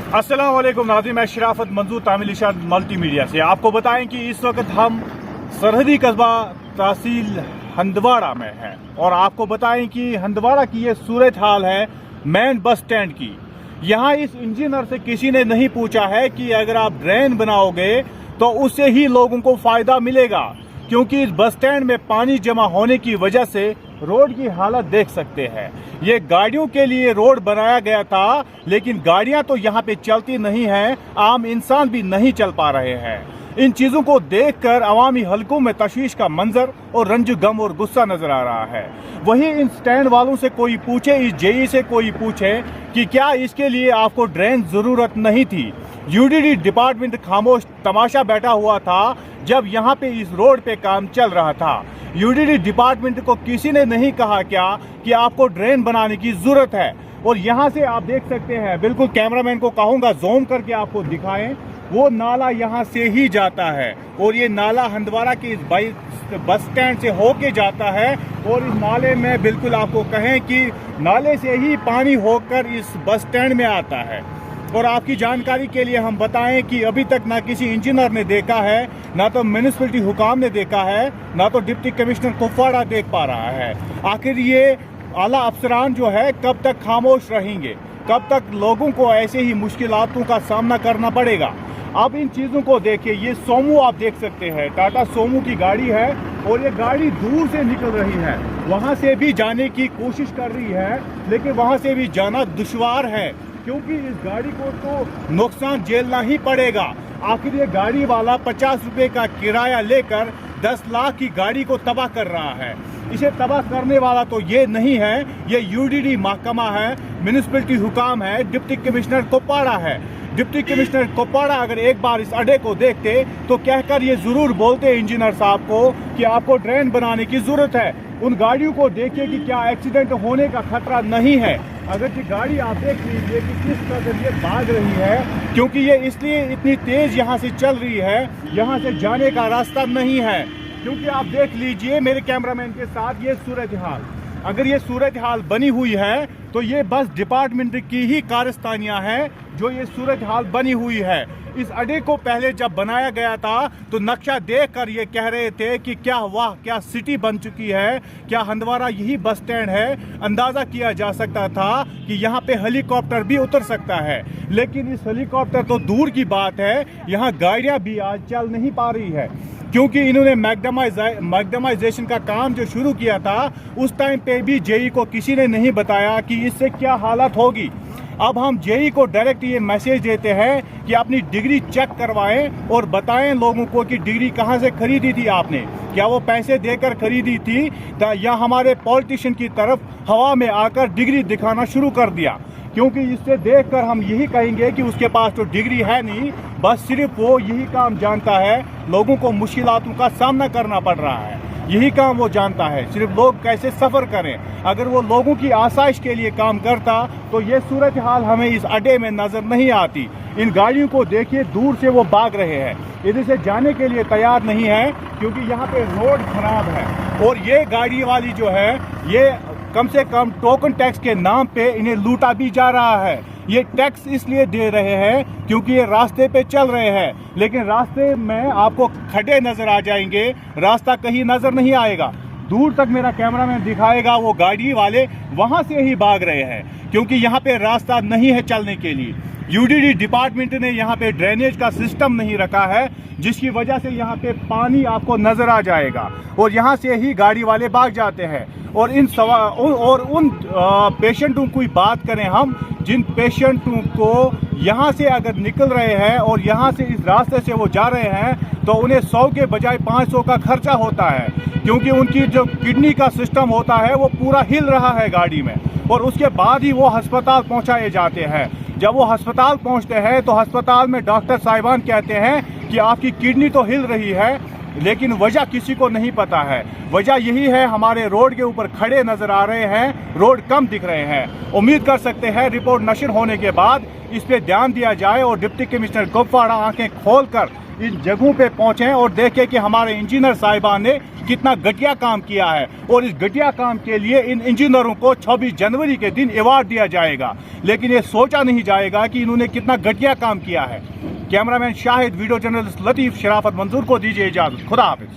अस्सलाम वालेकुम नाज़रीन, मैं शराफत मंजूर तामिल इशाद मल्टीमीडिया से आपको बताएं कि इस वक्त हम सरहदी कस्बा तहसील हंदवाड़ा में हैं और आपको बताएं कि हंदवाड़ा की ये सूरत हाल है मेन बस स्टैंड की। यहाँ इस इंजीनियर से किसी ने नहीं पूछा है कि अगर आप ड्रेन बनाओगे तो उससे ही लोगों को फायदा मिलेगा, क्योंकि इस बस स्टैंड में पानी जमा होने की वजह से रोड की हालत देख सकते हैं। ये गाड़ियों के लिए रोड बनाया गया था, लेकिन गाड़ियां तो यहाँ पे चलती नहीं हैं, आम इंसान भी नहीं चल पा रहे हैं। इन चीजों को देखकर अवामी हलकों में तशवीश का मंजर और रंज गम और गुस्सा नजर आ रहा है। वहीं इन स्टैंड वालों से कोई पूछे, इस जेई से कोई पूछे कि क्या इसके लिए आपको ड्रेन जरूरत नहीं थी। यूडीडी डिपार्टमेंट खामोश तमाशा बैठा हुआ था जब यहाँ पे इस रोड पे काम चल रहा था। यूडीडी डिपार्टमेंट को किसी ने नहीं कहा क्या कि आपको ड्रेन बनाने की जरूरत है। और यहाँ से आप देख सकते हैं, बिल्कुल कैमरामैन को कहूँगा जूम करके आपको दिखाएं, वो नाला यहाँ से ही जाता है और ये नाला हंदवाड़ा के इस बस स्टैंड से होके जाता है। और इस नाले में बिल्कुल आपको कहें कि नाले से ही पानी होकर इस बस स्टैंड में आता है। और आपकी जानकारी के लिए हम बताएं कि अभी तक ना किसी इंजीनियर ने देखा है, ना तो म्यूनिसिपैलिटी हुकाम ने देखा है, ना तो डिप्टी कमिश्नर कुपवाड़ा देख पा रहा है। आखिर ये आला अफसरान जो है कब तक खामोश रहेंगे, कब तक लोगों को ऐसे ही मुश्किलातों का सामना करना पड़ेगा। आप इन चीज़ों को देखिए, ये सोमो आप देख सकते हैं, टाटा सोमो की गाड़ी है और ये गाड़ी दूर से निकल रही है, वहाँ से भी जाने की कोशिश कर रही है, लेकिन वहाँ से भी जाना दुश्वार है क्योंकि इस गाड़ी को तो नुकसान झेलना ही पड़ेगा। आखिर ये गाड़ी वाला 50 रुपए का किराया लेकर 10 लाख की गाड़ी को तबाह कर रहा है। इसे तबाह करने वाला तो ये नहीं है, ये यूडीडी महकमा है, म्यूनिसिपैलिटी हुकाम है, डिप्टी कमिश्नर कुपवाड़ा है। डिप्टी कमिश्नर कुपवाड़ा अगर एक बार इस अड्डे को देखते तो कहकर ये जरूर बोलते इंजीनियर साहब को कि आपको ड्रेन बनाने की जरूरत है। उन गाड़ियों को देखिए कि क्या एक्सीडेंट होने का खतरा नहीं है। अगर ये गाड़ी आप देख लीजिए कि किस कदर ये भाग रही है, क्योंकि ये इसलिए इतनी तेज यहाँ से चल रही है, यहाँ से जाने का रास्ता नहीं है। क्योंकि आप देख लीजिए मेरे कैमरामैन के साथ ये सूरत हाल, अगर ये सूरत हाल बनी हुई है तो ये बस डिपार्टमेंट की ही कारस्तानियां हैं जो ये सूरत हाल बनी हुई है। इस अड्डे को पहले जब बनाया गया था तो नक्शा देखकर ये कह रहे थे कि क्या वाह, क्या सिटी बन चुकी है, क्या हंदवाड़ा यही बस स्टैंड है। अंदाजा किया जा सकता था कि यहाँ पे हेलीकॉप्टर भी उतर सकता है, लेकिन इस हेलीकॉप्टर तो दूर की बात है, यहाँ गाड़ियाँ भी आज चल नहीं पा रही है। क्योंकि इन्होंने मैग्डमाइजेशन का काम जो शुरू किया था उस टाइम पे भी जेई को किसी ने नहीं बताया कि इससे क्या हालत होगी। अब हम जेई को डायरेक्ट ये मैसेज देते हैं कि अपनी डिग्री चेक करवाएं और बताएं लोगों को कि डिग्री कहां से खरीदी थी आपने, क्या वो पैसे देकर खरीदी थी या हमारे पॉलिटिशियन की तरफ हवा में आकर डिग्री दिखाना शुरू कर दिया। क्योंकि इससे देखकर हम यही कहेंगे कि उसके पास तो डिग्री है नहीं, बस सिर्फ वो यही काम जानता है, लोगों को मुश्किलातों का सामना करना पड़ रहा है, यही काम वो जानता है, सिर्फ लोग कैसे सफ़र करें। अगर वो लोगों की आसाइश के लिए काम करता तो ये सूरत हाल हमें इस अड्डे में नज़र नहीं आती। इन गाड़ियों को देखिए, दूर से वो भाग रहे हैं, इधर से जाने के लिए तैयार नहीं है क्योंकि यहाँ पे रोड खराब है। और ये गाड़ी वाली जो है ये कम से कम टोकन टैक्स के नाम पे इन्हें लूटा भी जा रहा है। ये टैक्स इसलिए दे रहे हैं क्योंकि ये रास्ते पे चल रहे हैं, लेकिन रास्ते में आपको खड्डे नजर आ जाएंगे, रास्ता कहीं नजर नहीं आएगा। दूर तक मेरा कैमरामैन दिखाएगा वो गाड़ी वाले वहां से ही भाग रहे हैं क्योंकि यहाँ पे रास्ता नहीं है चलने के लिए। यूडीडी डिपार्टमेंट ने यहाँ पे ड्रेनेज का सिस्टम नहीं रखा है, जिसकी वजह से यहाँ पे पानी आपको नजर आ जाएगा और यहाँ से ही गाड़ी वाले भाग जाते हैं। और उन पेशेंटों की बात करें हम, जिन पेशेंटों को यहाँ से अगर निकल रहे हैं और यहाँ से इस रास्ते से वो जा रहे हैं तो उन्हें 100 के बजाय 500 का खर्चा होता है, क्योंकि उनकी जो किडनी का सिस्टम होता है वो पूरा हिल रहा है गाड़ी में, और उसके बाद ही वो अस्पताल पहुँचाए जाते हैं। जब वो अस्पताल पहुँचते हैं तो अस्पताल में डॉक्टर साहिबान कहते हैं कि आपकी किडनी तो हिल रही है, लेकिन वजह किसी को नहीं पता है। वजह यही है, हमारे रोड के ऊपर खड़े नजर आ रहे हैं, रोड कम दिख रहे हैं। उम्मीद कर सकते हैं रिपोर्ट नशर होने के बाद इस पे ध्यान दिया जाए और डिप्टी कमिश्नर कुपवाड़ा आंखें खोलकर इन जगहों पे पहुंचे और देखें कि हमारे इंजीनियर साहिबान ने कितना घटिया काम किया है, और इस घटिया काम के लिए इन इंजीनियरों को 26 जनवरी के दिन अवार्ड दिया जाएगा। लेकिन ये सोचा नहीं जाएगा कि इन्होंने कितना घटिया काम किया है। Cameraman Shahid, video journalist Latif, शराफत मंजूर को दीजिए इजाजत। खुदा हाफिज।